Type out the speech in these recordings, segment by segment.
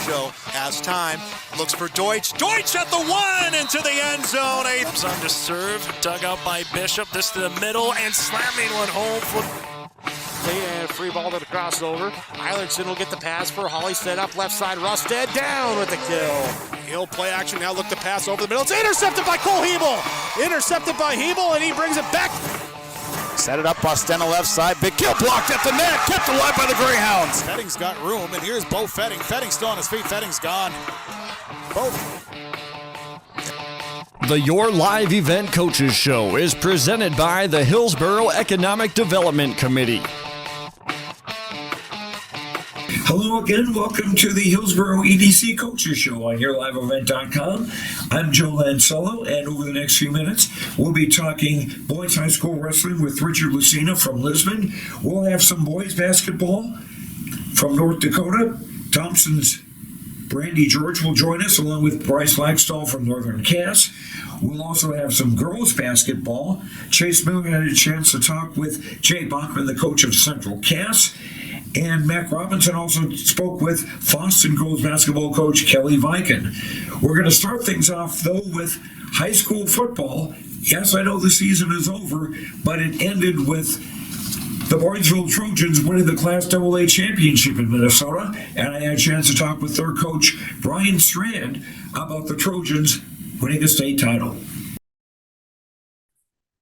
show has time. Looks for Deutsch. Deutsch at the one into the end zone. Comes on to serve, dug out by Bishop. This to the middle and slamming one home. And free ball to the crossover. Eilertson will get the pass for Holly. Set up left side. Rusted down with the kill. He'll play action now. Look to pass over the middle. It's intercepted by Cole Hebel. Intercepted by Hebel, and he brings it back. Set it up, Boston left side. Big kill blocked at the net. Kept alive by the Greyhounds. Fetting's got room, and here's Bo Fetting. Fetting's still on his feet. Fetting's gone. Bo. The Your Live Event Coaches Show is presented by the Hillsborough Economic Development Committee. Hello again. Welcome to the Hillsborough EDC Coaches Show on YourLiveEvent.com. I'm Joe Lancello, and over the next few minutes, we'll be talking boys high school wrestling with Richard Lacina from Lisbon. We'll have some boys basketball from North Dakota. Thompson's Brandy George will join us, along with Bryce Laxdal from Northern Cass. We'll also have some girls basketball. Chase Miller had a chance to talk with Jay Bachman, the coach of Central Cass. And Mac Robinson also spoke with Boston girls basketball coach Kelly Viken. We're going to start things off, though, with high school football. Yes, I know the season is over, but it ended with the Barnesville Trojans winning the Class AA championship in Minnesota. And I had a chance to talk with their coach, Bryan Strand, about the Trojans winning a state title.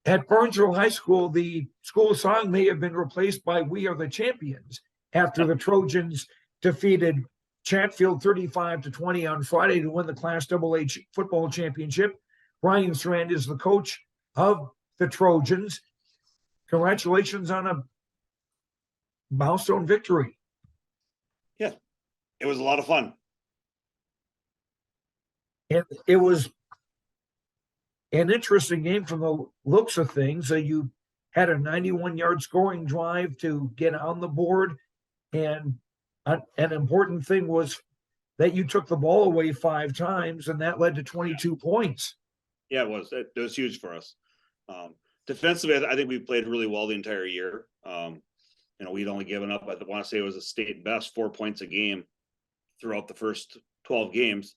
At Barnesville High School, the school song may have been replaced by We Are the Champions after the Trojans defeated Chatfield 35-20 on Friday to win the Class AA football championship. Bryan Strand is the coach of the Trojans. Congratulations on a milestone victory. Yeah, it was a lot of fun. And it was an interesting game from the looks of things. You had a 91-yard scoring drive to get on the board. And an important thing was that you took the ball away 5 times, and that led to 22 points. Yeah, it was. It was huge for us. Defensively, I think we played really well the entire year. We'd only given up, I want to say it was a state best 4 points a game throughout the first 12 games.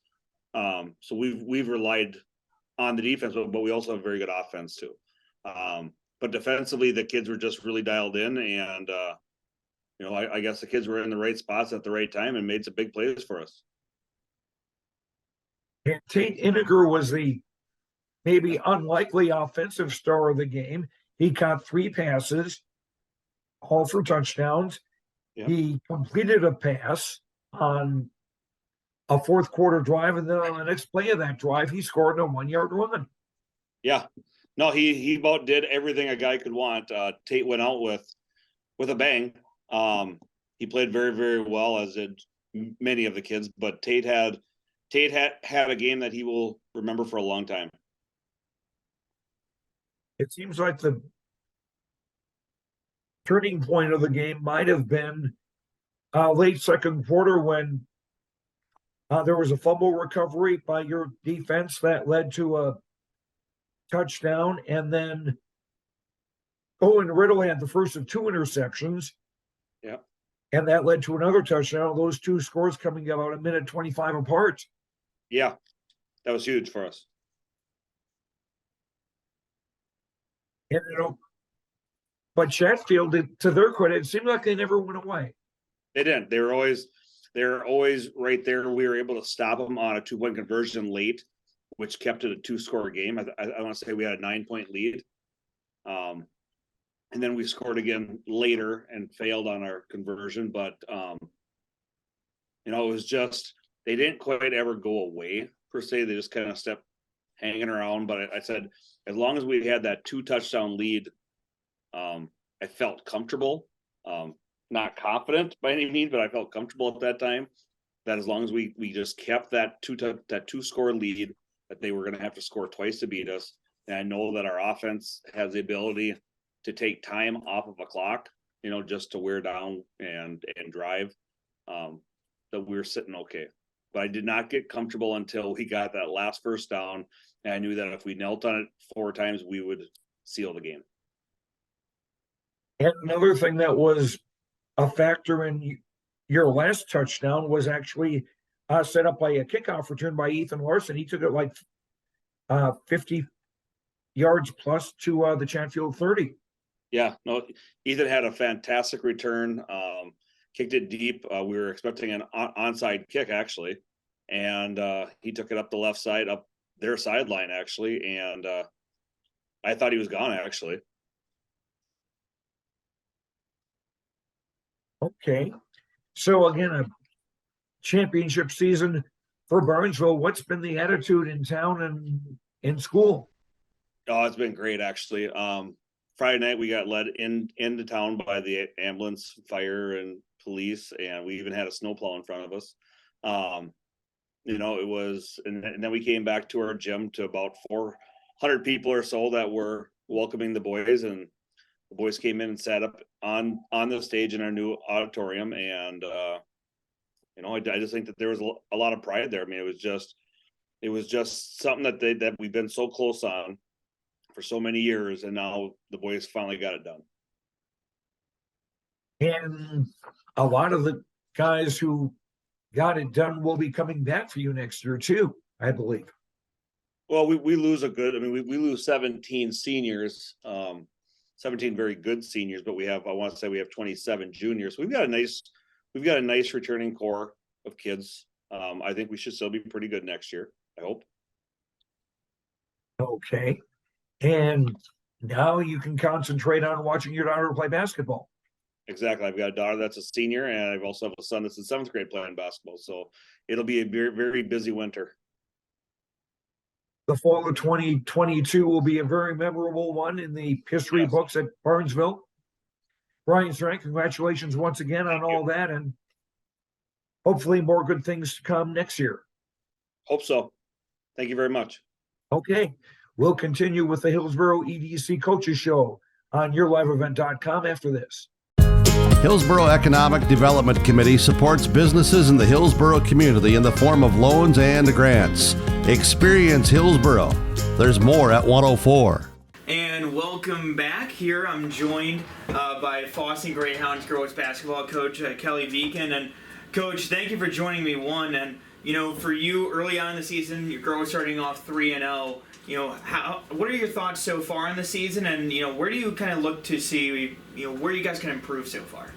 So we've relied on the defense, but we also have very good offense too. But defensively, the kids were just really dialed in, and I guess the kids were in the right spots at the right time and made some big plays for us. And Tate Iniger was the maybe unlikely offensive star of the game. He caught 3 passes, all for touchdowns. Yeah. He completed a pass on a fourth quarter drive, and then on the next play of that drive, he scored a 1-yard run. Yeah. No, he about did everything a guy could want. Tate went out with a bang. He played very, very well, as did many of the kids, but Tate had a game that he will remember for a long time. It seems like the turning point of the game might have been late second quarter when there was a fumble recovery by your defense that led to a touchdown, and then Owen Riddle had the first of 2 interceptions. Yeah. And that led to another touchdown. Those 2 scores coming about a minute 25 apart. Yeah, that was huge for us. And but Chatfield, to their credit, it seemed like they never went away. They didn't. They were always right there. We were able to stop them on a 2-point conversion late, which kept it a 2-score game. I want to say we had a 9-point lead. And then we scored again later and failed on our conversion. But, it was just, they didn't quite ever go away per se. They just kind of kept hanging around. But I said, as long as we had that 2-touchdown lead, I felt comfortable. Not confident by any means, but I felt comfortable at that time that as long as we just kept that 2-score lead, that they were going to have to score twice to beat us. And I know that our offense has the ability to take time off of a clock, just to wear down and drive, that we were sitting okay. But I did not get comfortable until we got that last first down. And I knew that if we knelt on it 4 times, we would seal the game. And another thing that was a factor in your last touchdown was actually set up by a kickoff return by Ethan Larson. He took it like 50 yards plus to the Chatfield 30. Yeah, no, Ethan had a fantastic return. Kicked it deep. We were expecting an onside kick actually, and he took it up the left side, up their sideline actually, and I thought he was gone actually. Okay, so again, a championship season for Burnsville. What's been the attitude in town and in school? Oh, it's been great actually. Friday night we got led into town by the ambulance, fire, and police, and we even had a snowplow in front of us. It was, and then we came back to our gym to about 400 people or so that were welcoming the boys, and the boys came in and sat up on the stage in our new auditorium, and I just think that there was a lot of pride there. I mean, it was just something that we've been so close on for so many years, and now the boys finally got it done. And a lot of the guys who got it done will be coming back for you next year too, I believe. Well, we lose we lose 17 seniors, 17 very good seniors, but I want to say we have 27 juniors. So we've got a nice returning core of kids. I think we should still be pretty good next year, I hope. Okay. And now you can concentrate on watching your daughter play basketball. Exactly. I've got a daughter that's a senior, and I've also have a son that's in 7th grade playing basketball. So it'll be a very, very busy winter. The fall of 2022 will be a very memorable one in the history books at Burnsville. Bryan Strand, congratulations once again on all that, and hopefully more good things to come next year. Hope so. Thank you very much. Okay. We'll continue with the Hillsborough EDC Coaches Show on YourLiveEvent.com after this. Hillsborough Economic Development Committee supports businesses in the Hillsborough community in the form of loans and grants. Experience Hillsborough. There's more at 104. And welcome back. Here I'm joined by Fossing Greyhounds girls basketball coach Kelly Viken. And Coach, thank you for joining me. For you early on in the season, your girls starting off 3-0. What are your thoughts so far in the season, and where do you kind of look to see where you guys can improve so far?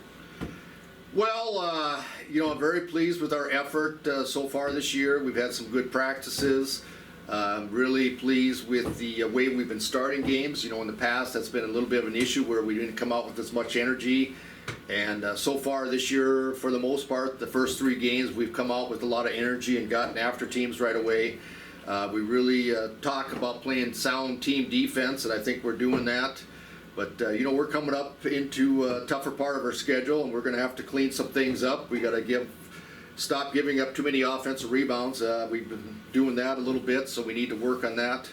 Well, I'm very pleased with our effort so far this year. We've had some good practices. Really pleased with the way we've been starting games. In the past, that's been a little bit of an issue where we didn't come out with as much energy. And so far this year, for the most part, the first 3 games, we've come out with a lot of energy and gotten after teams right away. We really talk about playing sound team defense, and I think we're doing that. But, we're coming up into a tougher part of our schedule, and we're going to have to clean some things up. We got to stop giving up too many offensive rebounds. We've been doing that a little bit, so we need to work on that.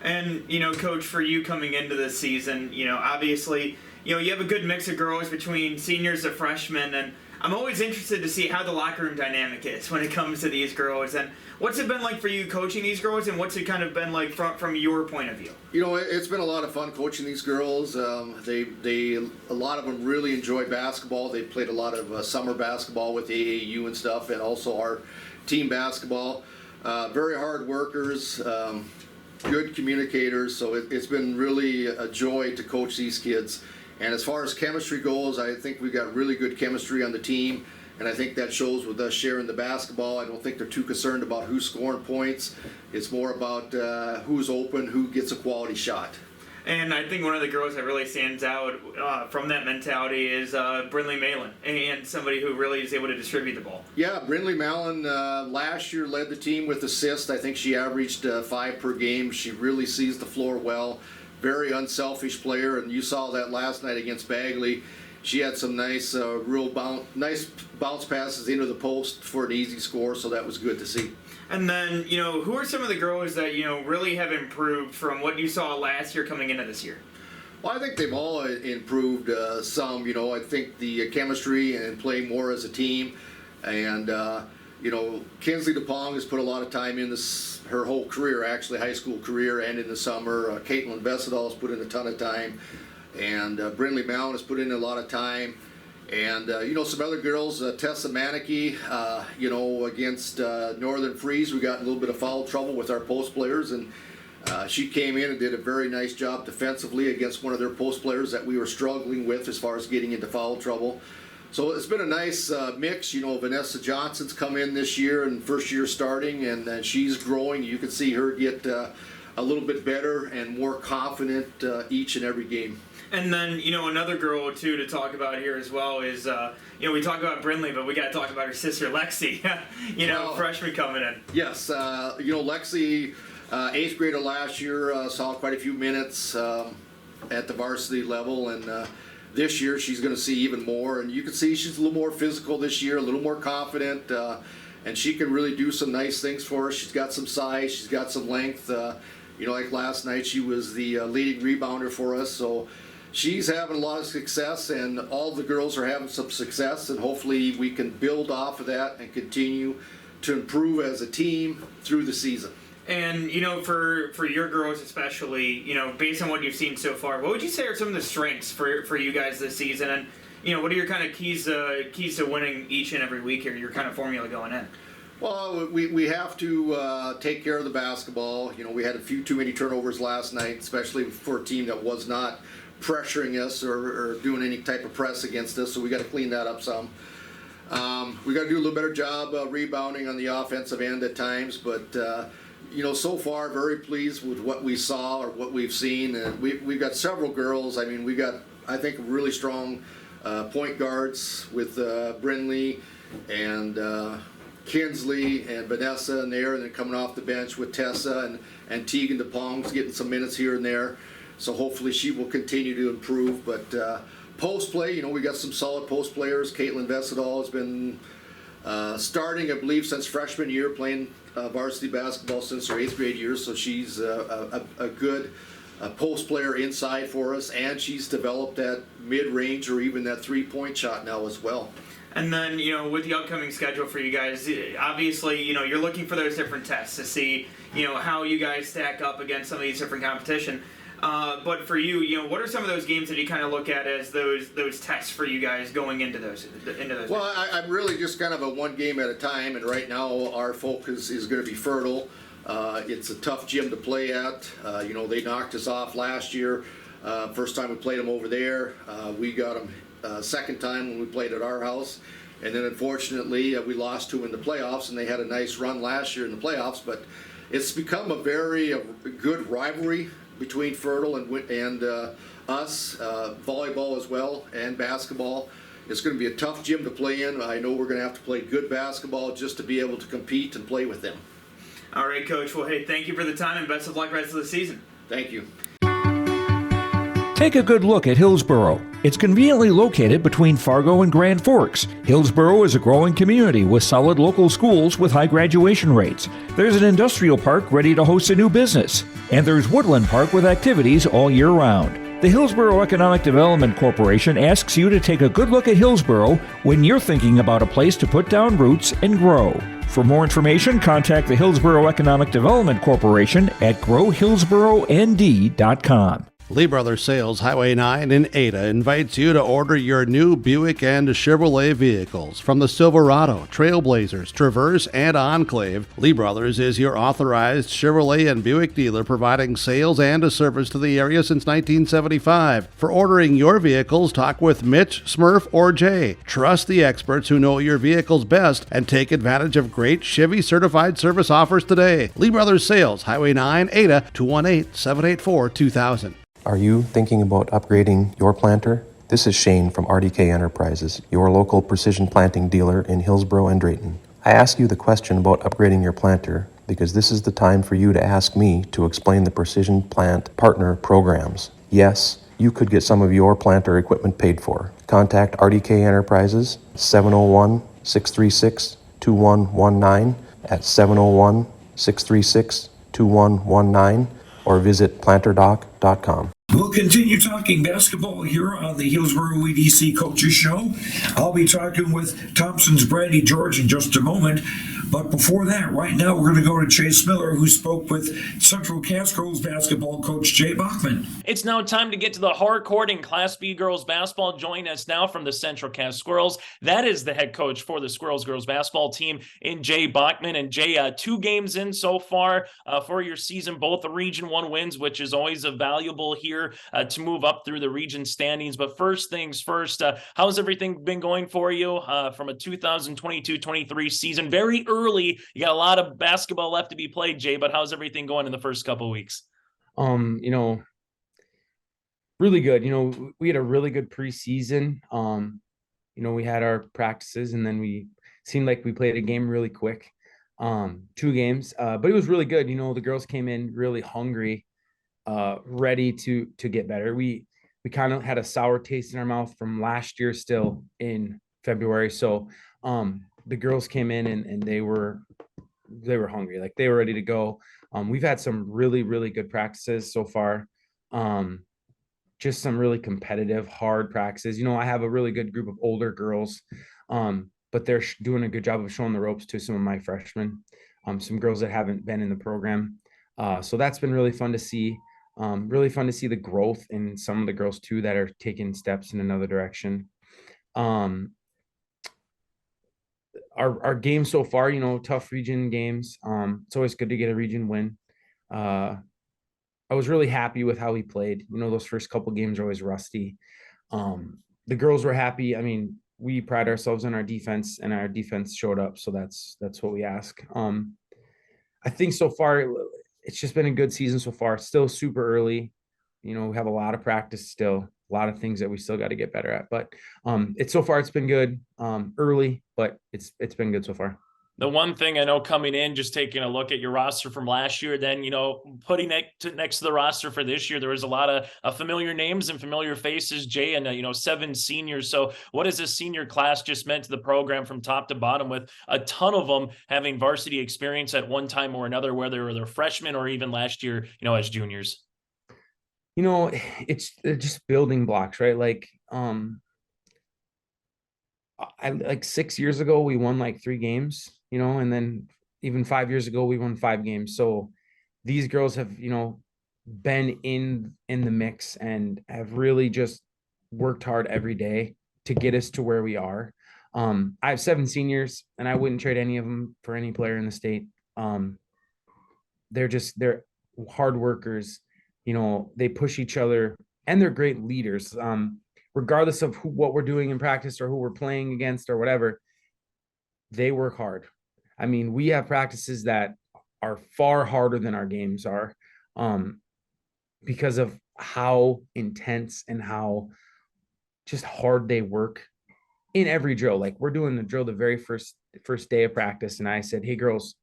And, Coach, for you coming into this season, obviously, you have a good mix of girls between seniors and freshmen, and I'm always interested to see how the locker room dynamic is when it comes to these girls. And what's it been like for you coaching these girls, and what's it kind of been like from your point of view? It's been a lot of fun coaching these girls. A lot of them really enjoy basketball. They played a lot of summer basketball with AAU and stuff, and also our team basketball. Very hard workers, good communicators. So it's been really a joy to coach these kids. And as far as chemistry goes, I think we've got really good chemistry on the team, and I think that shows with us sharing the basketball. I don't think they're too concerned about who's scoring points. It's more about who's open, who gets a quality shot. And I think one of the girls that really stands out from that mentality is Brindley Malin, and somebody who really is able to distribute the ball. Yeah, Brindley Malin last year led the team with assists. I think she averaged 5 per game. She really sees the floor well. Very unselfish player, and you saw that last night against Bagley. She had some nice, nice bounce passes into the post for an easy score, so that was good to see. And then, who are some of the girls that, really have improved from what you saw last year coming into this year? Well, I think they've all improved some. I think the chemistry and playing more as a team. And, Kinsley DePong has put a lot of time in her whole career, actually, high school career and in the summer. Caitlin Vesadal has put in a ton of time. And Brindley Malin has put in a lot of time. And, some other girls, Tessa Manicky, against Northern Freeze, we got a little bit of foul trouble with our post players, and she came in and did a very nice job defensively against one of their post players that we were struggling with as far as getting into foul trouble. So it's been a nice mix. Vanessa Johnson's come in this year and first year starting, and she's growing. You can see her get a little bit better and more confident each and every game. And then, another girl, too, to talk about here as well is, we talk about Brindley, but we got to talk about her sister, Lexi, freshman coming in. Yes, Lexi, 8th grader last year, saw quite a few minutes at the varsity level, and this year she's going to see even more. And you can see she's a little more physical this year, a little more confident, and she can really do some nice things for us. She's got some size, she's got some length. Like last night, she was the leading rebounder for us, so she's having a lot of success, and all the girls are having some success, and hopefully we can build off of that and continue to improve as a team through the season. And, for your girls especially, based on what you've seen so far, what would you say are some of the strengths for you guys this season? And, what are your kind of keys to winning each and every week here, your kind of formula going in? Well, we have to take care of the basketball. We had a few too many turnovers last night, especially for a team that was not pressuring us or doing any type of press against us, so we got to clean that up some. We got to do a little better job rebounding on the offensive end at times, but so far very pleased with what we saw or what we've seen, and we've got several girls. I mean, we got, I think, really strong point guards with Brindley and Kinsley and Vanessa in there, and then coming off the bench with Tessa and Tegan DePong's getting some minutes here and there. So hopefully she will continue to improve. But post play, we got some solid post players. Caitlin Vesadal has been starting, I believe, since freshman year, playing varsity basketball since her 8th grade year. So she's a good post player inside for us, and she's developed that mid-range or even that three-point shot now as well. And then, with the upcoming schedule for you guys, obviously, you're looking for those different tests to see, how you guys stack up against some of these different competition. But for you, what are some of those games that you kind of look at as those tests for you guys going into those? Well, I'm really just kind of a one game at a time, and right now our focus is going to be Fertile. It's a tough gym to play at. They knocked us off last year. First time we played them over there. We got them second time when we played at our house. And then unfortunately we lost to them in the playoffs, and they had a nice run last year in the playoffs. But it's become a very good rivalry between Fertile and us, volleyball as well, and basketball. It's going to be a tough gym to play in. I know we're going to have to play good basketball just to be able to compete and play with them. All right, Coach. Well, hey, thank you for the time, and best of luck rest of the season. Thank you. Take a good look at Hillsboro. It's conveniently located between Fargo and Grand Forks. Hillsboro is a growing community with solid local schools with high graduation rates. There's an industrial park ready to host a new business. And there's Woodland Park with activities all year round. The Hillsboro Economic Development Corporation asks you to take a good look at Hillsboro when you're thinking about a place to put down roots and grow. For more information, contact the Hillsboro Economic Development Corporation at growhillsboroND.com. Lee Brothers Sales, Highway 9 in Ada, invites you to order your new Buick and Chevrolet vehicles. From the Silverado, Trailblazers, Traverse, and Enclave, Lee Brothers is your authorized Chevrolet and Buick dealer, providing sales and a service to the area since 1975. For ordering your vehicles, talk with Mitch, Smurf, or Jay. Trust the experts who know your vehicles best and take advantage of great Chevy certified service offers today. Lee Brothers Sales, Highway 9, Ada, 218-784-2000. Are you thinking about upgrading your planter? This is Shane from RDK Enterprises, your local precision planting dealer in Hillsboro and Drayton. I ask you the question about upgrading your planter because this is the time for you to ask me to explain the Precision Plant Partner programs. Yes, you could get some of your planter equipment paid for. Contact RDK Enterprises 701-636-2119 at 701-636-2119 or visit planterdoc.com. We'll continue talking basketball here on the Hillsboro EDC Coaches Show. I'll be talking with Thompson's Brandy George in just a moment. But before that, right now, we're going to go to Chase Miller, who spoke with Central Cass girls basketball coach Jay Bachman. It's now time to get to the hardcourt in Class B girls basketball. Joining us now from the Central Cass Squirrels, that is the head coach for the Squirrels girls basketball team in Jay Bachman. And Jay, 2 games in so far for your season, both the Region 1 wins, which is always valuable here to move up through the region standings. But first things first, how's everything been going for you from a 2022-23 season? Very early. You got a lot of basketball left to be played, Jay, but how's everything going in the first couple of weeks? Really good. We had a really good preseason. We had our practices, and then we seemed like we played a game really quick. 2 games, but it was really good. The girls came in really hungry, ready to get better. We kind of had a sour taste in our mouth from last year still in February. So the girls came in and they were hungry, like they were ready to go. We've had some really, really good practices so far. Just some really competitive, hard practices. I have a really good group of older girls, but they're doing a good job of showing the ropes to some of my freshmen, some girls that haven't been in the program. So that's been really fun to see. Really fun to see the growth in some of the girls too that are taking steps in another direction. Our games so far, tough region games. It's always good to get a region win. I was really happy with how we played. Those first couple games are always rusty. The girls were happy. I mean, we pride ourselves on our defense, and our defense showed up. So that's what we ask. I think so far, it's just been a good season so far. Still super early. We have a lot of practice still, a lot of things that we still got to get better at. But so far it's been good. Early, but it's been good so far. The one thing I know coming in, just taking a look at your roster from last year, then, putting it next to the roster for this year, there was a lot of familiar names and familiar faces, Jay, and, 7 seniors. So what has this senior class just meant to the program from top to bottom, with a ton of them having varsity experience at one time or another, whether they're freshmen or even last year, as juniors? It's just building blocks, right? Like, 6 years ago, we won 3 games, and then even 5 years ago, we won 5 games. So these girls have, been in the mix and have really just worked hard every day to get us to where we are. I have 7 seniors, and I wouldn't trade any of them for any player in the state. They're hard workers. They push each other, and they're great leaders. Regardless of what we're doing in practice or who we're playing against or whatever, they work hard. I mean, we have practices that are far harder than our games are, because of how intense and how just hard they work in every drill. Like, we're doing the drill the very first day of practice, and I said, "Hey girls,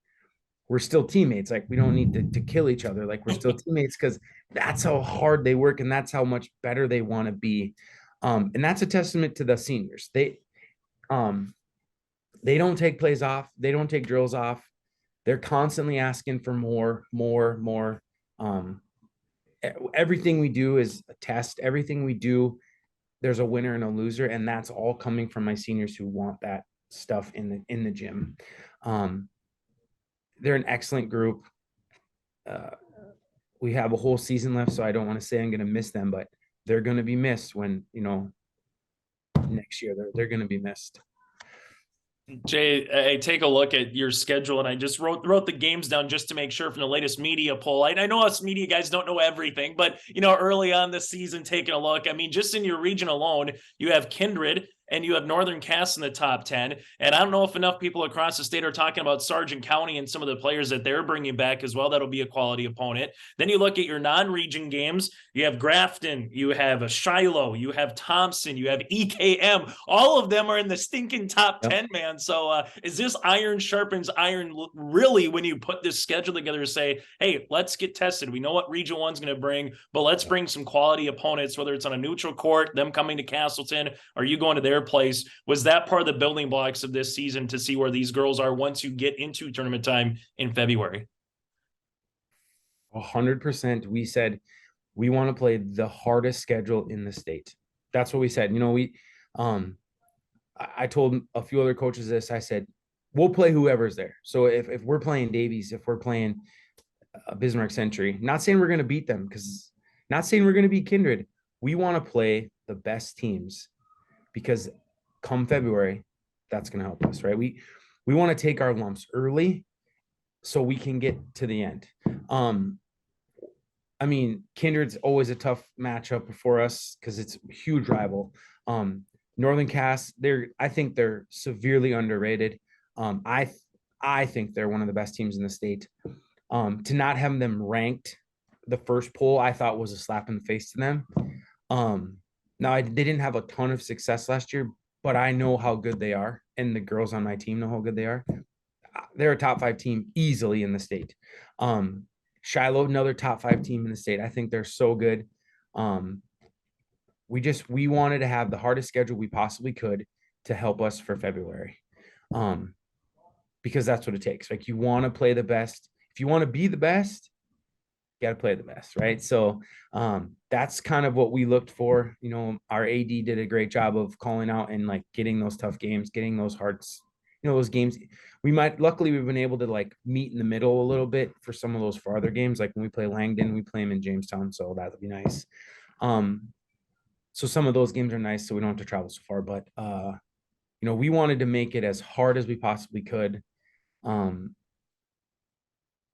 we're still teammates. Like, we don't need to kill each other. Like, we're still teammates," because that's how hard they work, and that's how much better they want to be. And that's a testament to the seniors. They don't take plays off. They don't take drills off. They're constantly asking for more. Everything we do is a test. Everything we do, there's a winner and a loser, and that's all coming from my seniors who want that stuff in the gym. They're an excellent group. We have a whole season left, so I don't want to say I'm going to miss them, but they're going to be missed when, next year they're going to be missed. Jay, I take a look at your schedule, and I just wrote the games down just to make sure from the latest media poll. I know us media guys don't know everything, but, early on this season, taking a look, I mean, just in your region alone, you have Kindred and you have Northern Cass in the top 10. And I don't know if enough people across the state are talking about Sargent County and some of the players that they're bringing back as well. That'll be a quality opponent. Then you look at your non-region games. You have Grafton, you have Shiloh, you have Thompson, you have EKM. All of them are in the stinking top 10, man. So is this iron sharpens iron really when you put this schedule together to say, hey, let's get tested. We know what Region 1's going to bring, but let's bring some quality opponents, whether it's on a neutral court, them coming to Castleton, or you going to their place. Was that part of the building blocks of this season to see where these girls are once you get into tournament time in February? 100%. We said we want to play the hardest schedule in the state. That's what we said. I told a few other coaches this. I said, we'll play whoever's there. So if we're playing Davies, if we're playing Bismarck Century, not saying we're going to beat them, because not saying we're going to beat Kindred. We want to play the best teams, because come February, that's going to help us, right? We want to take our lumps early so we can get to the end. I mean, Kindred's always a tough matchup for us because it's a huge rival. Northern Cass, I think they're severely underrated. I think they're one of the best teams in the state. To not have them ranked the first poll, I thought was a slap in the face to them. Now they didn't have a ton of success last year, but I know how good they are, and the girls on my team know how good they are. They're a top 5 team easily in the state. Shiloh, another top 5 team in the state. I think they're so good. We wanted to have the hardest schedule we possibly could to help us for February. Because that's what it takes. Like, you want to play the best. If you want to be the best, you got to play the best, right? So that's kind of what we looked for. You know, our AD did a great job of calling out and like getting those tough games, getting those hearts, you know, those games. Luckily we've been able to like meet in the middle a little bit for some of those farther games. Like when we play Langdon, we play them in Jamestown. So that would be nice. So some of those games are nice, so we don't have to travel so far, but you know, we wanted to make it as hard as we possibly could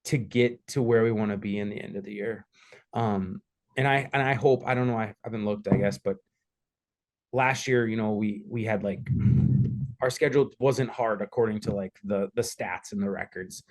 to get to where we want to be in the end of the year. And I hope, I don't know, I haven't looked, I guess, but last year, you know, we had like, our schedule wasn't hard according to like the stats and the records,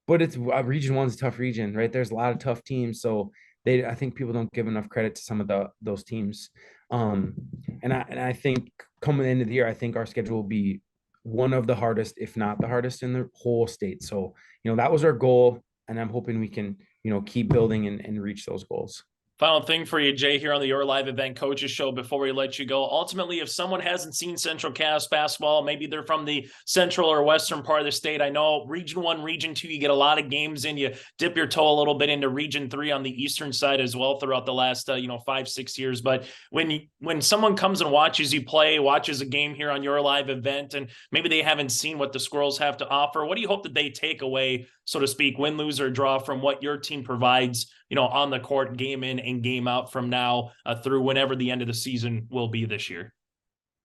but it's region 1's a tough region, right? There's a lot of tough teams. So I think people don't give enough credit to some of those teams. And I think coming into the year, I think our schedule will be one of the hardest, if not the hardest in the whole state. So, you know, that was our goal, and I'm hoping we can, you know, keep building and reach those goals. Final thing for you, Jay, here on the Your Live Event Coaches Show before we let you go. Ultimately, if someone hasn't seen Central Cass basketball, maybe they're from the central or western part of the state. I know Region 1, Region 2, you get a lot of games in. You dip your toe a little bit into Region 3 on the eastern side as well throughout the last 5-6 years. But when someone comes and watches you play, watches a game here on Your Live Event, and maybe they haven't seen what the Squirrels have to offer, what do you hope that they take away, so to speak, win, lose, or draw, from what your team provides, you know, on the court, game in and game out from now through whenever the end of the season will be this year?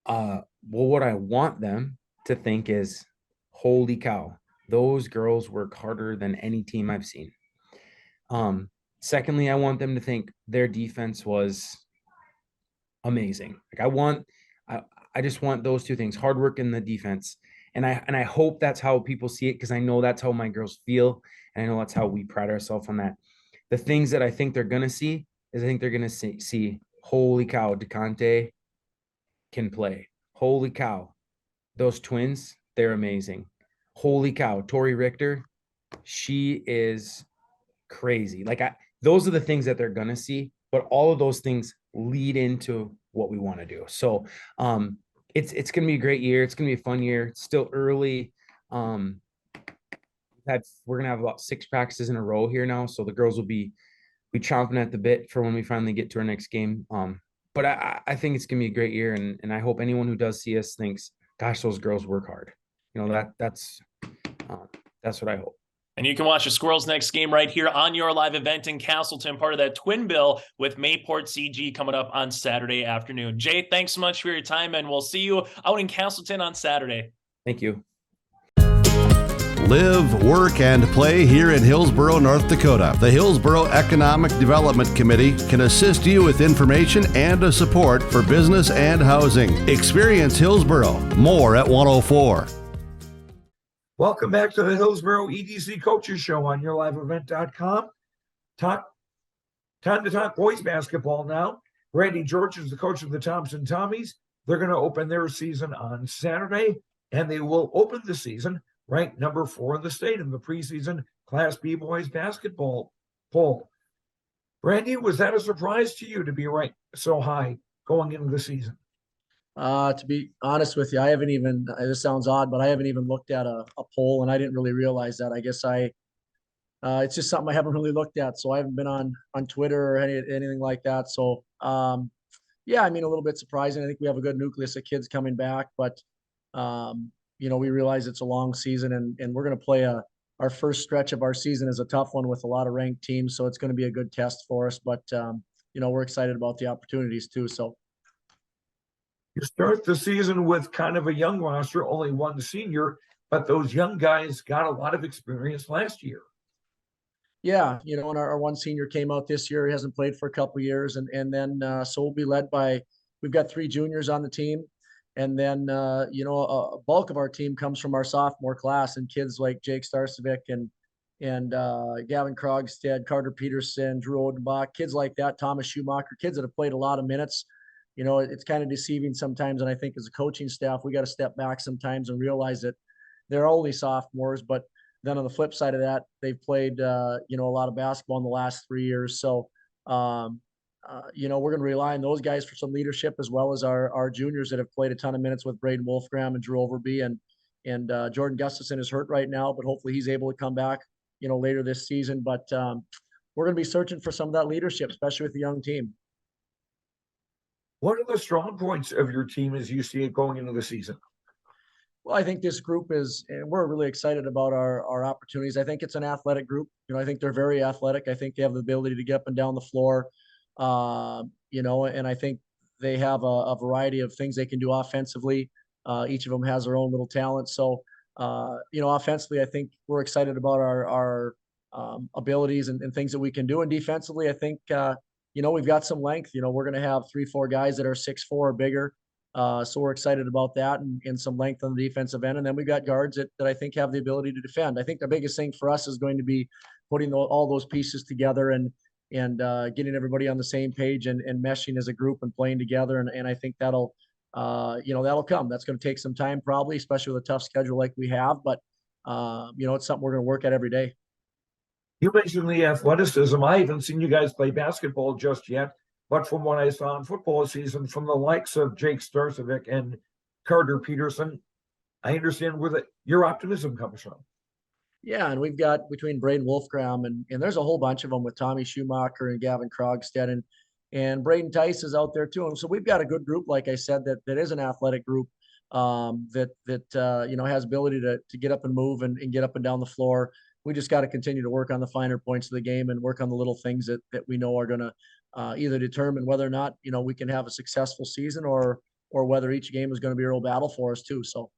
Well, what I want them to think is, holy cow, those girls work harder than any team I've seen. Secondly, I want them to think their defense was amazing. Like I just want those two things, hard work and the defense. And I hope that's how people see it, because I know that's how my girls feel. And I know that's how we pride ourselves on that. The things that I think they're going to see is, I think they're going to see, holy cow, DeConte can play. Holy cow, those twins, they're amazing. Holy cow, Tori Richter, she is crazy. Like those are the things that they're going to see, but all of those things lead into what we want to do. So it's going to be a great year. It's going to be a fun year. It's still early. We're going to have about 6 practices in a row here now. So the girls will be chomping at the bit for when we finally get to our next game. But I think it's going to be a great year. And I hope anyone who does see us thinks, gosh, those girls work hard. You know, that's what I hope. And you can watch the Squirrels' next game right here on Your Live Event in Castleton, part of that twin bill with Mayport CG coming up on Saturday afternoon. Jay, thanks so much for your time, and we'll see you out in Castleton on Saturday. Thank you. Live, work, and play here in Hillsboro, North Dakota. The Hillsboro Economic Development Committee can assist you with information and support for business and housing. Experience Hillsboro. More at 104. Welcome back to the Hillsboro EDC Coaches Show on YourLiveEvent.com. Time to talk boys basketball now. Brandy George is the coach of the Thompson Tommies. They're going to open their season on Saturday, and they will open the season ranked number 4 in the state in the preseason Class B boys basketball poll. Brandy, was that a surprise to you to be ranked so high going into the season? To be honest with you, I haven't even, this sounds odd, but I haven't even looked at a poll, and I didn't really realize that. I guess it's just something I haven't really looked at. So I haven't been on Twitter or anything like that. So, yeah, I mean, a little bit surprising. I think we have a good nucleus of kids coming back, but we realize it's a long season, and we're going to play our first stretch of our season is a tough one with a lot of ranked teams, so it's going to be a good test for us. But we're excited about the opportunities too. So you start the season with kind of a young roster, only one senior, but those young guys got a lot of experience last year. Yeah, and our one senior came out this year. He hasn't played for a couple of years, and then so we'll be led by. We've got 3 juniors on the team, and then a bulk of our team comes from our sophomore class, and kids like Jake Starcevic and Gavin Krogstad, Carter Peterson, Drew Odenbach, kids like that, Thomas Schumacher, kids that have played a lot of minutes. It's kind of deceiving sometimes, and I think as a coaching staff, we got to step back sometimes and realize that they're only sophomores, but then on the flip side of that, they've played, a lot of basketball in the last 3 years. So, we're going to rely on those guys for some leadership, as well as our juniors that have played a ton of minutes with Braden Wolfgram and Drew Overby, and Jordan Gustafson is hurt right now, but hopefully he's able to come back, later this season. But we're going to be searching for some of that leadership, especially with the young team. What are the strong points of your team as you see it going into the season? Well, I think this group and we're really excited about our opportunities. I think it's an athletic group. I think they're very athletic. I think they have the ability to get up and down the floor, and I think they have a variety of things they can do offensively. Each of them has their own little talent. So, offensively, I think we're excited about our abilities and things that we can do. And defensively, I think, we've got some length. We're going to have 3-4 guys that are 6'4" or bigger. So we're excited about that and some length on the defensive end. And then we've got guards that I think have the ability to defend. I think the biggest thing for us is going to be putting all those pieces together and getting everybody on the same page and meshing as a group and playing together. And I think that'll come. That's going to take some time probably, especially with a tough schedule like we have. But, it's something we're going to work at every day. You mentioned the athleticism. I haven't seen you guys play basketball just yet. But from what I saw in football season, from the likes of Jake Starcevic and Carter Peterson, I understand where your optimism comes from. Yeah, and we've got between Braden Wolfgram and there's a whole bunch of them with Tommy Schumacher and Gavin Krogstad and Braden Tice is out there too. And so we've got a good group, like I said, that is an athletic group that has ability to get up and move and get up and down the floor. We just got to continue to work on the finer points of the game and work on the little things that we know are going to either determine whether or not we can have a successful season or whether each game is going to be a real battle for us too. So,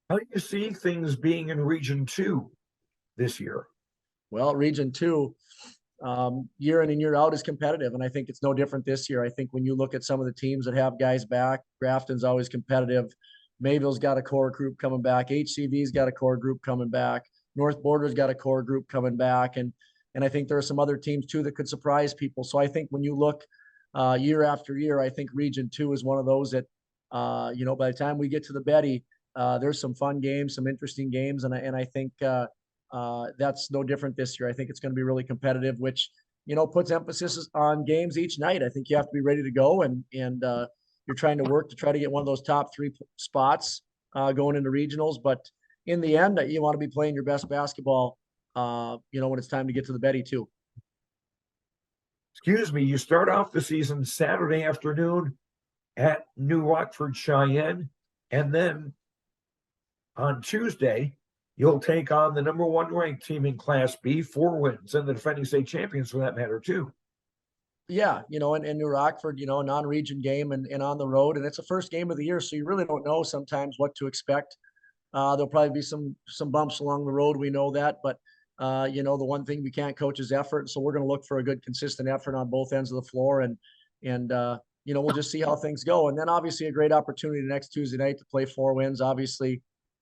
how do you see things being in Region 2 this year? Well, Region 2, year in and year out is competitive, and I think it's no different this year. I think when you look at some of the teams that have guys back, Grafton's always competitive. Mayville's got a core group coming back. HCV's got a core group coming back. North Border's got a core group coming back, and I think there are some other teams too that could surprise people. So I think when you look year after year, I think Region 2 is one of those that by the time we get to the Betty, there's some fun games, some interesting games, and I think that's no different this year. I think it's going to be really competitive, which puts emphasis on games each night. I think you have to be ready to go, and you're trying to work to try to get one of those top 3 spots going into regionals, but in the end, you want to be playing your best basketball, when it's time to get to the Betty too. Excuse me, you start off the season Saturday afternoon at New Rockford Cheyenne, and then on Tuesday, you'll take on the number 1 ranked team in Class B, 4 wins, and the defending state champions for that matter too. Yeah, and New Rockford, a non-region game and on the road, and it's the first game of the year, so you really don't know sometimes what to expect. There'll probably be some bumps along the road. We know that, but the one thing we can't coach is effort. So we're going to look for a good, consistent effort on both ends of the floor, and we'll just see how things go. And then obviously a great opportunity next Tuesday night to play 4 wins. Obviously,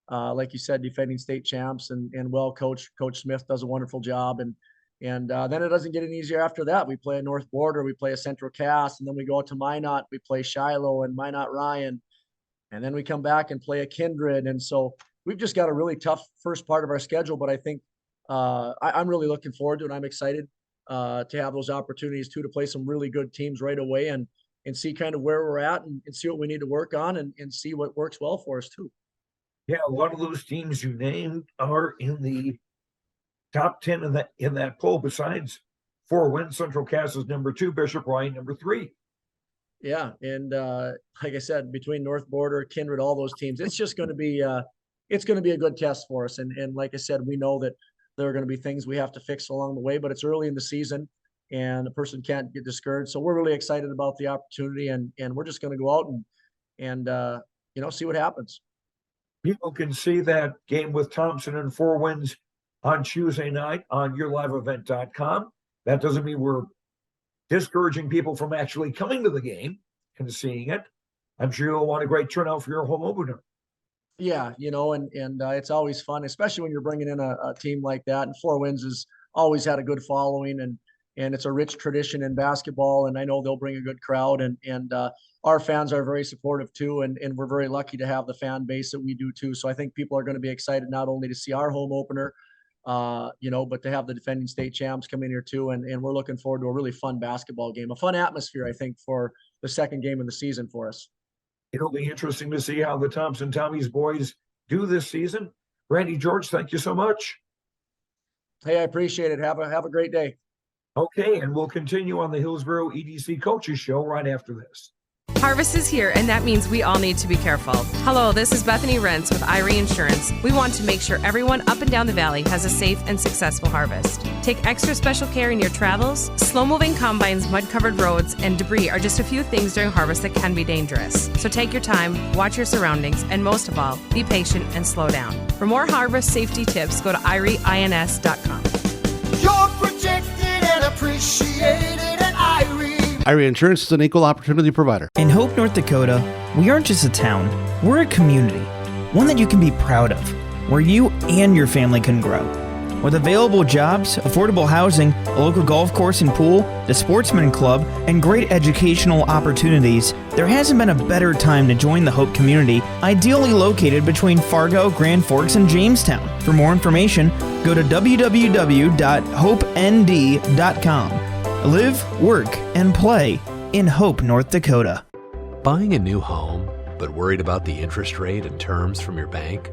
like you said, defending state champs and well coached. Coach Smith does a wonderful job, and then it doesn't get any easier after that. We play a North Border, we play a Central Cass, and then we go to Minot. We play Shiloh and Minot Ryan. And then we come back and play a Kindred. And so we've just got a really tough first part of our schedule, but I think I'm really looking forward to it. I'm excited to have those opportunities too, to play some really good teams right away and see kind of where we're at and see what we need to work on and see what works well for us too. Yeah, a lot of those teams you named are in the top 10 in that poll, besides 4 wins. Central Cass is number 2, Bishop Ryan number 3. Yeah, and like I said, between North Border, Kindred, all those teams, it's just going to be it's going to be a good test for us. And like I said, we know that there are going to be things we have to fix along the way, but it's early in the season, and a person can't get discouraged. So we're really excited about the opportunity, and we're just going to go out and see what happens. People can see that game with Thompson and Four Winds on Tuesday night on yourliveevent.com. That doesn't mean we're discouraging people from actually coming to the game and seeing it. I'm sure you'll want a great turnout for your home opener. Yeah, and it's always fun, especially when you're bringing in a team like that. And Four Winds has always had a good following, and it's a rich tradition in basketball. And I know they'll bring a good crowd, and our fans are very supportive too. And we're very lucky to have the fan base that we do too. So I think people are going to be excited not only to see our home opener, but to have the defending state champs come in here too. And we're looking forward to a really fun basketball game, a fun atmosphere, I think, for the second game of the season for us. It'll be interesting to see how the Thompson Tommies boys do this season. Brandy George, thank you so much. Hey, I appreciate it. Have a great day. Okay, and we'll continue on the Hillsborough EDC Coaches Show right after this. Harvest is here, and that means we all need to be careful. Hello, this is Bethany Rentz with IRE Insurance. We want to make sure everyone up and down the valley has a safe and successful harvest. Take extra special care in your travels. Slow-moving combines, mud-covered roads, and debris are just a few things during harvest that can be dangerous. So take your time, watch your surroundings, and most of all, be patient and slow down. For more harvest safety tips, go to IREINS.com. You're protected and appreciated at IRE. IRE Insurance is an equal opportunity provider. In Hope, North Dakota, we aren't just a town, we're a community, one that you can be proud of, where you and your family can grow. With available jobs, affordable housing, a local golf course and pool, the Sportsman Club, and great educational opportunities, there hasn't been a better time to join the Hope community, ideally located between Fargo, Grand Forks, and Jamestown. For more information, go to www.hopend.com. Live, work, and play in Hope, North Dakota. Buying a new home, but worried about the interest rate and terms from your bank?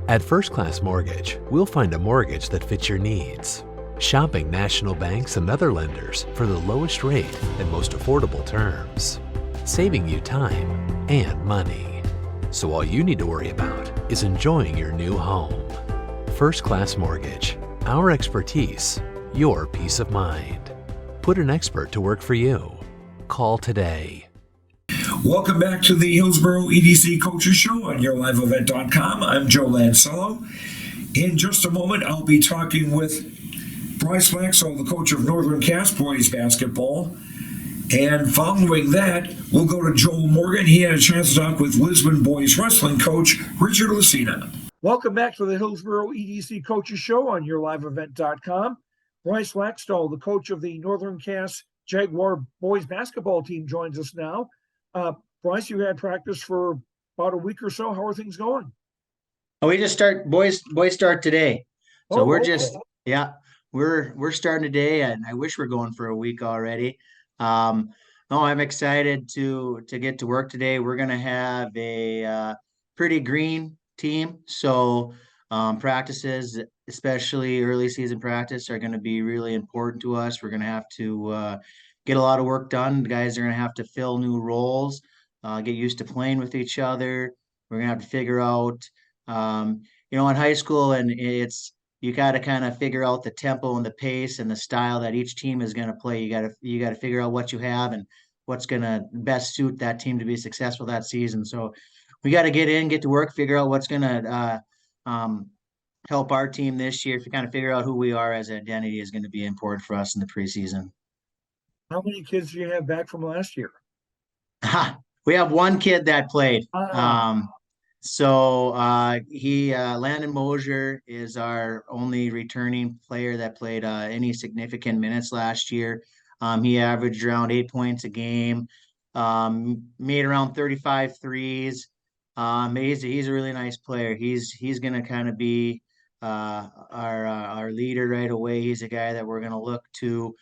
At First Class Mortgage, we'll find a mortgage that fits your needs. Shopping national banks and other lenders for the lowest rate and most affordable terms. Saving you time and money. So all you need to worry about is enjoying your new home. First Class Mortgage. Our expertise, your peace of mind. Put an expert to work for you. Call today. Welcome back to the Hillsborough EDC Coaches Show on yourliveevent.com. I'm Joe Lancello. In just a moment, I'll be talking with Bryce Laxdal, the coach of Northern Cass boys basketball. And following that, we'll go to Joel Morgan. He had a chance to talk with Lisbon boys wrestling coach Richard Lacina. Welcome back to the Hillsborough EDC Coaches Show on yourliveevent.com. Bryce Laxdal, the coach of the Northern Cass Jaguar boys basketball team, joins us now. Bryce, you had practice for about a week or so. How are things going? Oh, we just start boys start today. So we're okay. we're starting today, and I wish we're going for a week already. No, I'm excited to get to work today. We're gonna have a pretty green team. So practices, especially early season practice, are going to be really important to us. We're going to have to get a lot of work done. The guys are going to have to fill new roles, get used to playing with each other. We're going to have to figure out, in high school, and you got to kind of figure out the tempo and the pace and the style that each team is going to play. You got to figure out what you have and what's going to best suit that team to be successful that season. So we got to get to work, figure out what's going to help our team this year. If you kind of figure out who we are as an identity is going to be important for us in the preseason. How many kids do you have back from last year? We have one kid that played. Landon Mosier is our only returning player that played any significant minutes last year. He averaged around 8 points a game, made around 35 threes. He's a really nice player. He's going to kind of be our leader right away. He's a guy that we're going to look to.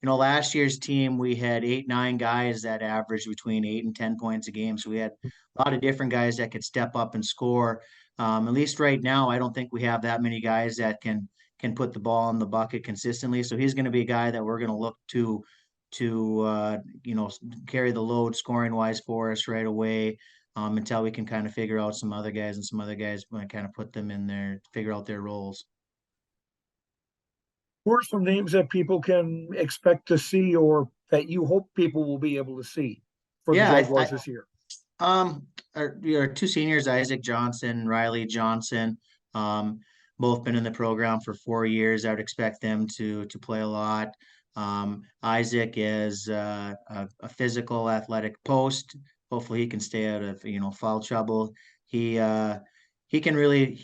Last year's team, we had 8-9 guys that averaged between 8 and 10 points a game. So we had a lot of different guys that could step up and score. At least right now, I don't think we have that many guys that can put the ball in the bucket consistently. So he's going to be a guy that we're going to look to carry the load scoring wise for us right away, until we can kind of figure out some other guys, and some other guys might kind of put them in there, figure out their roles. Who are some names that people can expect to see, or that you hope people will be able to see for the Jaguars this year? Our two seniors, Isaac Johnson, Riley Johnson, both been in the program for 4 years. I would expect them to play a lot. Isaac is a physical, athletic post. Hopefully, he can stay out of foul trouble. He can really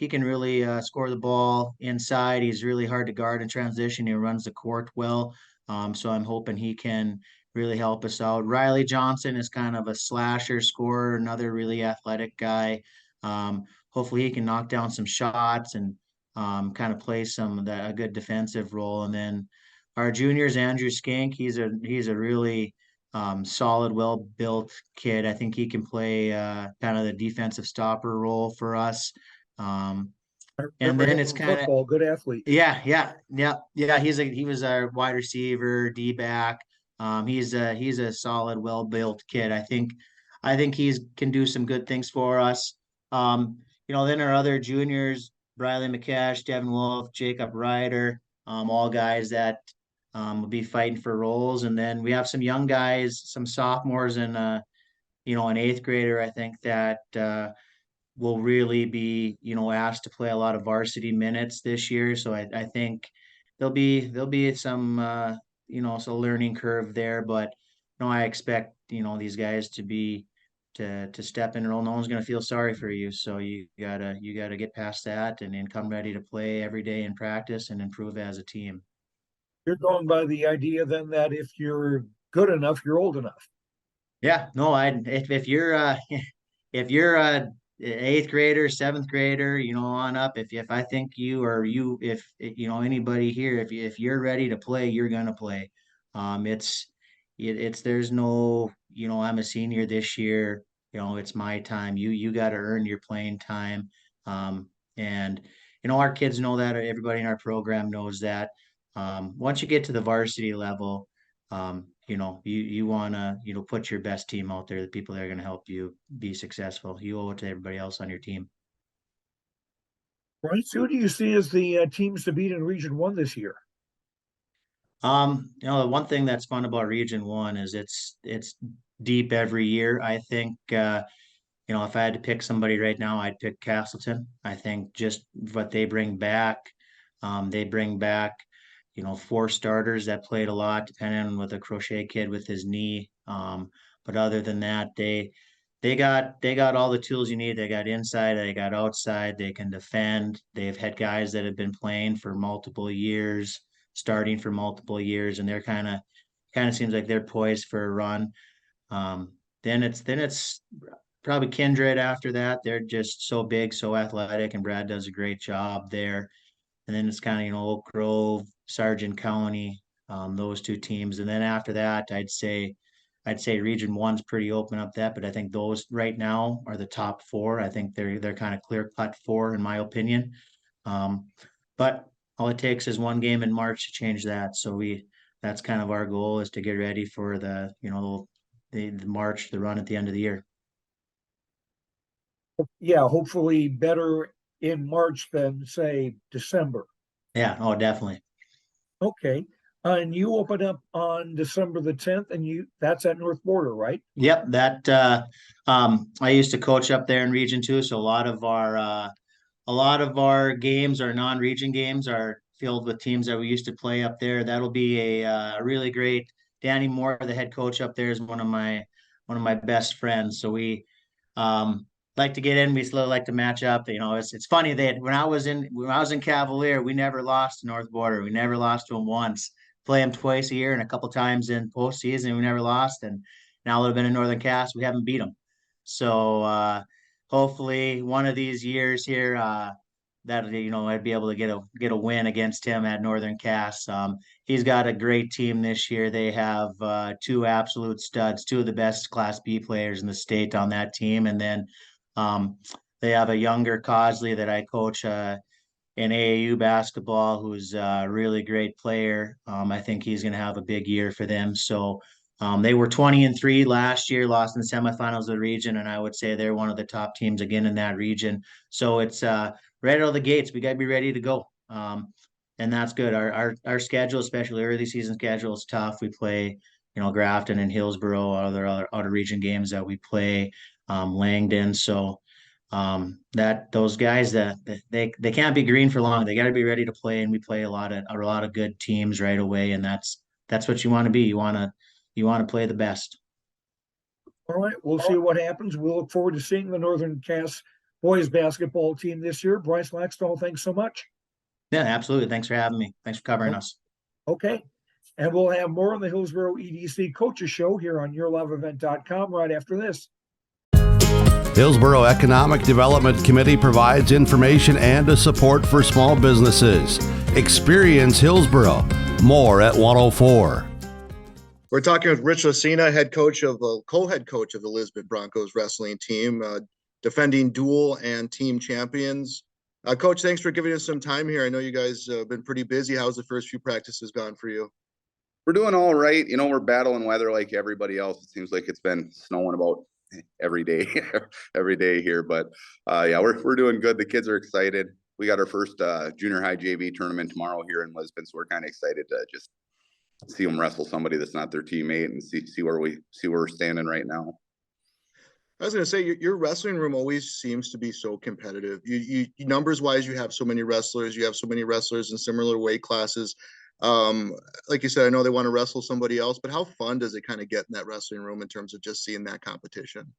score the ball inside. He's really hard to guard in transition. He runs the court well. So I'm hoping he can really help us out. Riley Johnson is kind of a slasher scorer, another really athletic guy. Hopefully he can knock down some shots and kind of play a good defensive role. And then our juniors, Andrew Skink, he's a really solid, well-built kid. I think he can play kind of the defensive stopper role for us. And then it's kind of good athlete. Yeah. He was our wide receiver, D-back. He's a solid, well-built kid. I think he can do some good things for us. Then our other juniors, Briley McCash, Devin Wolf, Jacob Ryder, all guys that will be fighting for roles. And then we have some young guys, some sophomores and an 8th grader, I think, that will really be, asked to play a lot of varsity minutes this year. So I think there'll be some, some learning curve there, but I expect, these guys to step in and role. No one's going to feel sorry for you. So you gotta get past that and then come ready to play every day in practice and improve as a team. You're going by the idea then that if you're good enough, you're old enough. Yeah, no, if you're if you're a 8th grader, 7th grader, on up, if I think if anybody here, if you're ready to play, you're gonna play. There's no, I'm a senior this year, it's my time. You got to earn your playing time. And our kids know that, everybody in our program knows that. Once you get to the varsity level, you want to, put your best team out there, the people that are going to help you be successful. You owe it to everybody else on your team. Bryce, who do you see as the teams to beat in Region 1 this year? The one thing that's fun about Region 1 is it's deep every year. I think, if I had to pick somebody right now, I'd pick Castleton. I think just what they bring back, 4 starters that played a lot, depending on with a crochet kid with his knee. But other than that, they got all the tools you need. They got inside, they got outside, they can defend. They've had guys that have been playing for multiple years, starting for multiple years, and they're kind of seems like they're poised for a run. Then it's probably Kindred after that. They're just so big, so athletic, and Brad does a great job there. And then it's kind of, Oak Grove, Sargent County, those 2 teams. And then after that, I'd say Region 1's pretty open up that, but I think those right now are the top 4. I think they're kind of clear-cut 4 in my opinion. But all it takes is one game in March to change that. So that's kind of our goal, is to get ready for the March, the run at the end of the year. Yeah, hopefully better in March than, say, December. Yeah, oh, definitely. Okay. And you open up on December the 10th, and that's at North Border, right? Yep, that I used to coach up there in Region 2, so a lot of our games, our non-region games, are filled with teams that we used to play up there. That'll be a really great. Danny Moore, the head coach up there, is one of my best friends. So we like to get in. We still like to match up. It's funny that when I was in Cavalier, we never lost to North Border. We never lost to them once. Play them twice a year and a couple times in postseason. We never lost, and now that I've been in Northern Cass, we haven't beat them. So hopefully one of these years here, that I'd be able to get a win against him at Northern Cass. He's got a great team this year. They have 2 absolute studs, 2 of the best Class B players in the state on that team, and then they have a younger Cosley that I coach. in AAU basketball who's a really great player. I think he's going to have a big year for them. So they were 20-3 last year, lost in the semifinals of the region, and I would say they're one of the top teams again in that region. So it's right out of the gates. We got to be ready to go. And that's good. Our schedule, especially early season schedule, is tough. We play, Grafton and Hillsborough, other out of region games that we play, Langdon. So that those guys that they can't be green for long. They got to be ready to play, and we play a lot of good teams right away, and that's what you want to be. You want to play the best. All right, we'll see what happens. We'll look forward to seeing the Northern Cass boys basketball team this year. Bryce Laxdal, thanks so much. Yeah, absolutely. Thanks for having me. Thanks for covering us. Okay. And we'll have more on the Hillsborough EDC Coaches Show here on YourLiveEvent.com right after this. Hillsborough Economic Development Committee provides information and a support for small businesses. Experience Hillsborough. More at 104. We're talking with Rich Lacina, co-head coach of the Lisbon Broncos wrestling team, defending dual and team champions. Coach, thanks for giving us some time here. I know you guys have been pretty busy. How's the first few practices gone for you? We're doing all right. We're battling weather like everybody else. It seems like it's been snowing about every day here. But yeah, we're doing good. The kids are excited. We got our first junior high JV tournament tomorrow here in Lisbon, so we're kind of excited to just see them wrestle somebody that's not their teammate and see where we're standing right now. I was going to say, your wrestling room always seems to be so competitive. You numbers wise, you have so many wrestlers. You have so many wrestlers in similar weight classes. Like you said, I know they want to wrestle somebody else, but how fun does it kind of get in that wrestling room in terms of just seeing that competition?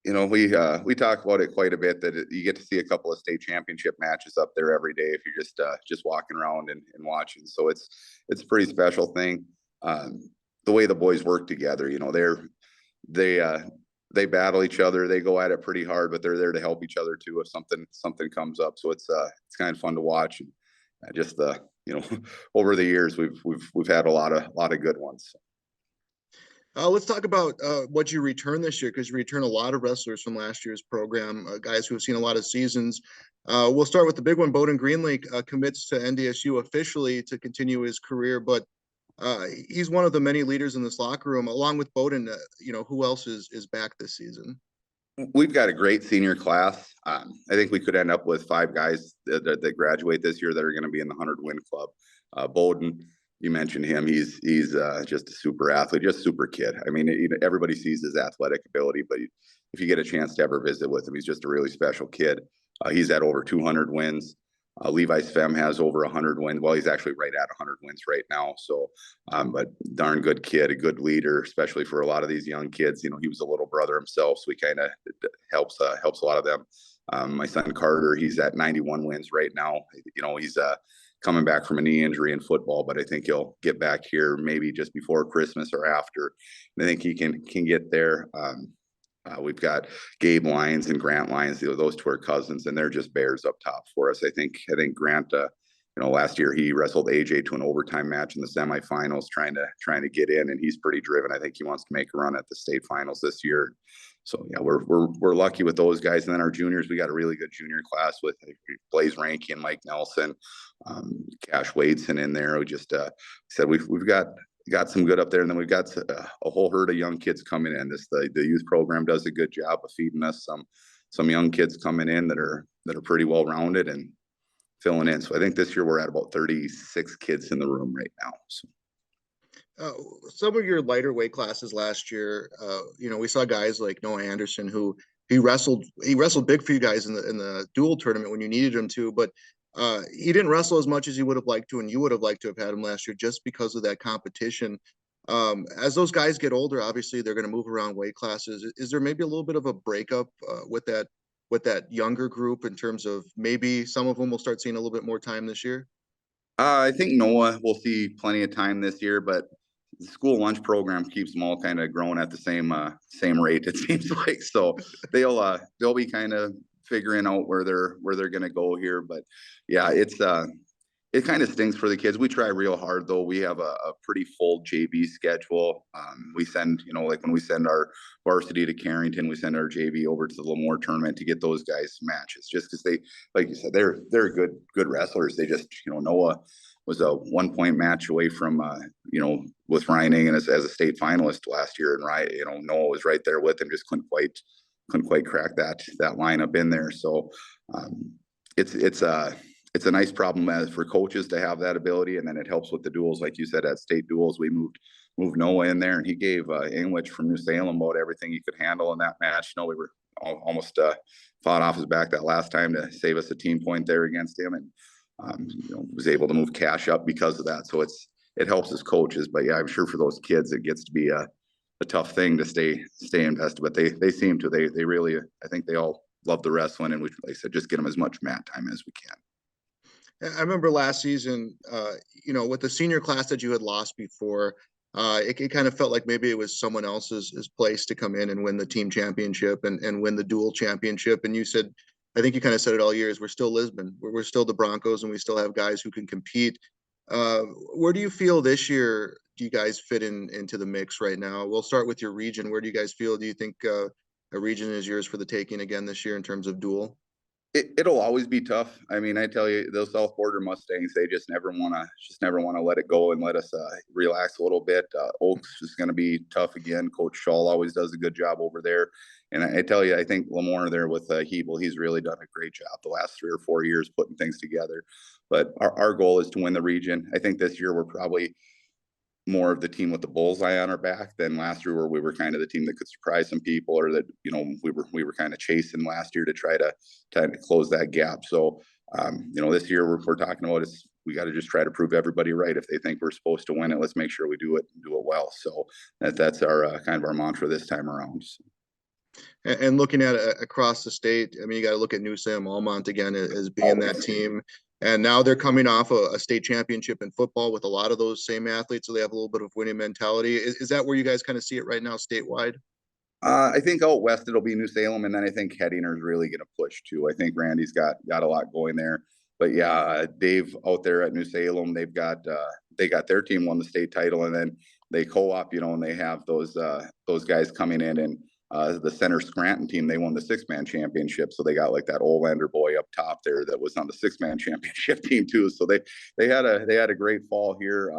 We talk about it quite a bit, that you get to see a couple of state championship matches up there every day if you're just walking around and watching. So it's a pretty special thing. The way the boys work together, they battle each other. They go at it pretty hard, but they're there to help each other too if something comes up. So it's kind of fun to watch. And just over the years we've had a lot of good ones. Let's talk about what you return this year, because you return a lot of wrestlers from last year's program, guys who have seen a lot of seasons. We'll start with the big one. Bowden Greenlake commits to NDSU officially to continue his career, but he's one of the many leaders in this locker room. Along with Bowden, who else is back this season? We've got a great senior class. I think we could end up with 5 guys that graduate this year that are going to be in the 100-win club. Bowden, you mentioned him. He's just a super athlete, just super kid. I mean, everybody sees his athletic ability, but if you get a chance to ever visit with him, he's just a really special kid. He's at over 200 wins. Levi Svem has over 100 wins. Well, he's actually right at 100 wins right now. So, but darn good kid, a good leader, especially for a lot of these young kids. He was a little brother himself, so he kind of helps a lot of them. My son Carter, he's at 91 wins right now. He's coming back from a knee injury in football, but I think he'll get back here maybe just before Christmas or after. And I think he can get there. We've got Gabe Lyons and Grant Lyons. Those two are cousins, and they're just bears up top for us. I think Grant, last year he wrestled AJ to an overtime match in the semifinals, trying to get in, and he's pretty driven. I think he wants to make a run at the state finals this year. So yeah, we're lucky with those guys. And then our juniors, we got a really good junior class with Blaze Ranky and Mike Nelson, Cash Wadeson in there. We just said we've got some good up there, and then we've got a whole herd of young kids coming in. The youth program does a good job of feeding us some young kids coming in that are pretty well rounded and filling in. So I think this year we're at about 36 kids in the room right now. So. Some of your lighter weight classes last year, we saw guys like Noah Anderson, who he wrestled big for you guys in the dual tournament when you needed him to, but he didn't wrestle as much as you would have liked to, and you would have liked to have had him last year just because of that competition. As those guys get older, obviously they're going to move around weight classes. Is there maybe a little bit of a breakup with that younger group in terms of maybe some of them will start seeing a little bit more time this year? I think Noah will see plenty of time this year, but the school lunch program keeps them all kind of growing at the same rate, it seems like. So they'll be kind of figuring out where they're going to go here. But yeah, it's it kind of stings for the kids. We try real hard though. We have a pretty full JV schedule. We send, like when we send our varsity to Carrington, we send our JV over to the Lemoore tournament to get those guys matches, just because they, like you said, they're good wrestlers. They just, Noah was a 1 point match away from, with Ryan Engen as a state finalist last year, and Ryan, Noah was right there with him, just couldn't quite crack that lineup in there. So it's a nice problem for coaches to have that ability, and then it helps with the duels. Like you said, at state duels, we moved Noah in there, and he gave English from New Salem about everything he could handle in that match. We were almost fought off his back that last time to save us a team point there against him, and was able to move Cash up because of that. So it helps as coaches. But yeah, I'm sure for those kids, it gets to be a tough thing to stay invested. But they seem to. They really, I think they all love the wrestling, and we, like I said, just get them as much mat time as we can. I remember last season, with the senior class that you had lost before, it kind of felt like maybe it was someone else's place to come in and win the team championship and win the dual championship. And you said, I think you kind of said it all year, is we're still Lisbon. We're still the Broncos, and we still have guys who can compete. Where do you feel this year do you guys fit into the mix right now? We'll start with your region. Where do you guys feel? Do you think a region is yours for the taking again this year in terms of dual? It'll always be tough. I mean, I tell you, those South Border Mustangs, they just never want to let it go and let us relax a little bit. Oaks is going to be tough again. Coach Shaw always does a good job over there. And I tell you, I think Lemoore there with Hebel, he's really done a great job the last 3 or 4 years putting things together. But our goal is to win the region. I think this year we're probably more of the team with the bullseye on our back than last year, where we were kind of the team that could surprise some people, or that we were kind of chasing last year to try to close that gap. So this year we're talking about is we got to just try to prove everybody right. If they think we're supposed to win it, let's make sure we do it well. So that's our kind of our mantra this time around. So. And looking at it across the state, I mean, you got to look at New Salem Almont again as being that team. And now they're coming off a state championship in football with a lot of those same athletes. So they have a little bit of winning mentality. Is that where you guys kind of see it right now statewide? I think out west it'll be New Salem, and then I think Hettinger is really going to push too. I think Randy's got a lot going there. But yeah, Dave out there at New Salem, they got their team won the state title, and then they co-op, and they have those guys coming in, and the Center Scranton team, they won the 6-man championship. So they got like that Olander boy up top there that was on the 6-man championship team too. So they had a great fall here.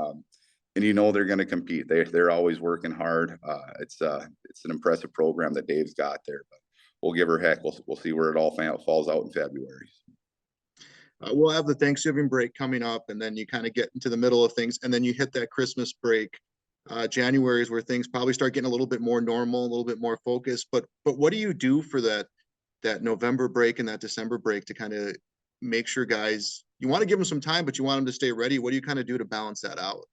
And they're going to compete. They're always working hard. It's an impressive program that Dave's got there, but we'll give her heck. We'll see where it all falls out in February. We'll have the Thanksgiving break coming up, and then you kind of get into the middle of things, and then you hit that Christmas break. January is where things probably start getting a little bit more normal, a little bit more focused. But what do you do for that November break and that December break to kind of make sure guys, you want to give them some time, but you want them to stay ready? What do you kind of do to balance that out?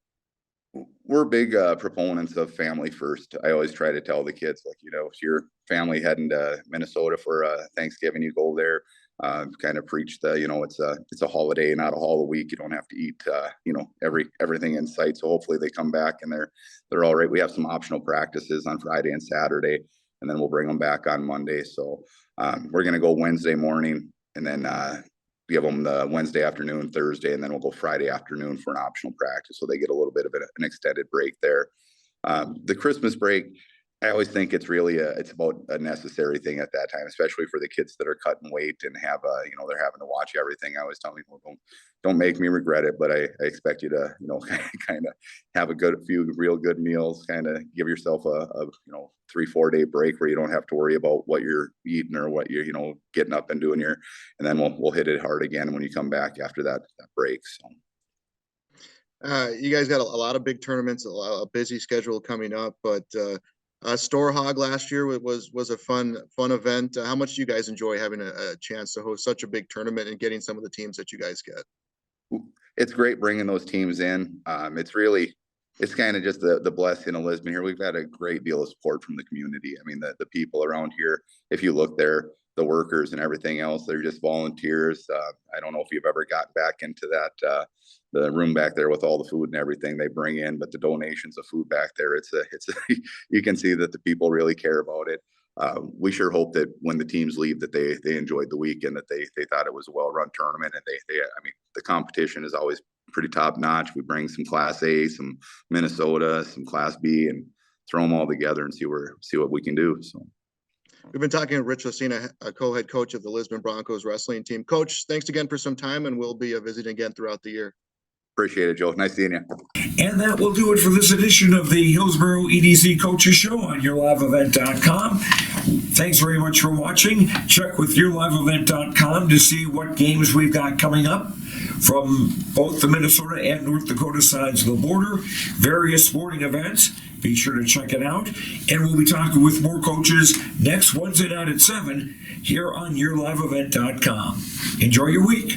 We're big proponents of family first. I always try to tell the kids, like, if your family heading to Minnesota for Thanksgiving, you go there, kind of preach the, it's a holiday, not a hall a week. You don't have to eat, everything in sight. So hopefully they come back and they're all right. We have some optional practices on Friday and Saturday, and then we'll bring them back on Monday. So we're going to go Wednesday morning, and then give them the Wednesday afternoon, Thursday, and then we'll go Friday afternoon for an optional practice. So they get a little bit of an extended break there. The Christmas break, I always think it's really it's about a necessary thing at that time, especially for the kids that are cutting weight and have they're having to watch everything. I always tell people, don't make me regret it, but I expect you to kind of have a few real good meals, kind of give yourself a 3-4 day break where you don't have to worry about what you're eating or what you're getting up and doing and then we'll hit it hard again when you come back after that break. So you guys got a lot of big tournaments, a busy schedule coming up, but Store Hog last year was a fun event. How much do you guys enjoy having a chance to host such a big tournament and getting some of the teams that you guys get? It's great bringing those teams in. It's kind of just the blessing of Lisbon here. We've had a great deal of support from the community. I mean, the people around here, if you look there, the workers and everything else, they're just volunteers. I don't know if you've ever gotten back into that, the room back there with all the food and everything they bring in, but the donations of food back there, you can see that the people really care about it. we sure hope that when the teams leave that they enjoyed the week and that they thought it was a well-run tournament, and I mean, the competition is always pretty top notch. We bring some Class A, some Minnesota, some Class B, and throw them all together and see what we can do. So we've been talking to Rich Lacina, co-head coach of the Lisbon Broncos wrestling team. Coach, thanks again for some time, and we'll be visiting again throughout the year. Appreciate it, Joe. Nice seeing you. And that will do it for this edition of the Hillsborough EDC Coaches Show on YourLiveEvent.com. Thanks very much for watching. Check with YourLiveEvent.com to see what games we've got coming up from both the Minnesota and North Dakota sides of the border, various sporting events. Be sure to check it out. And we'll be talking with more coaches next Wednesday night at 7 here on YourLiveEvent.com. Enjoy your week.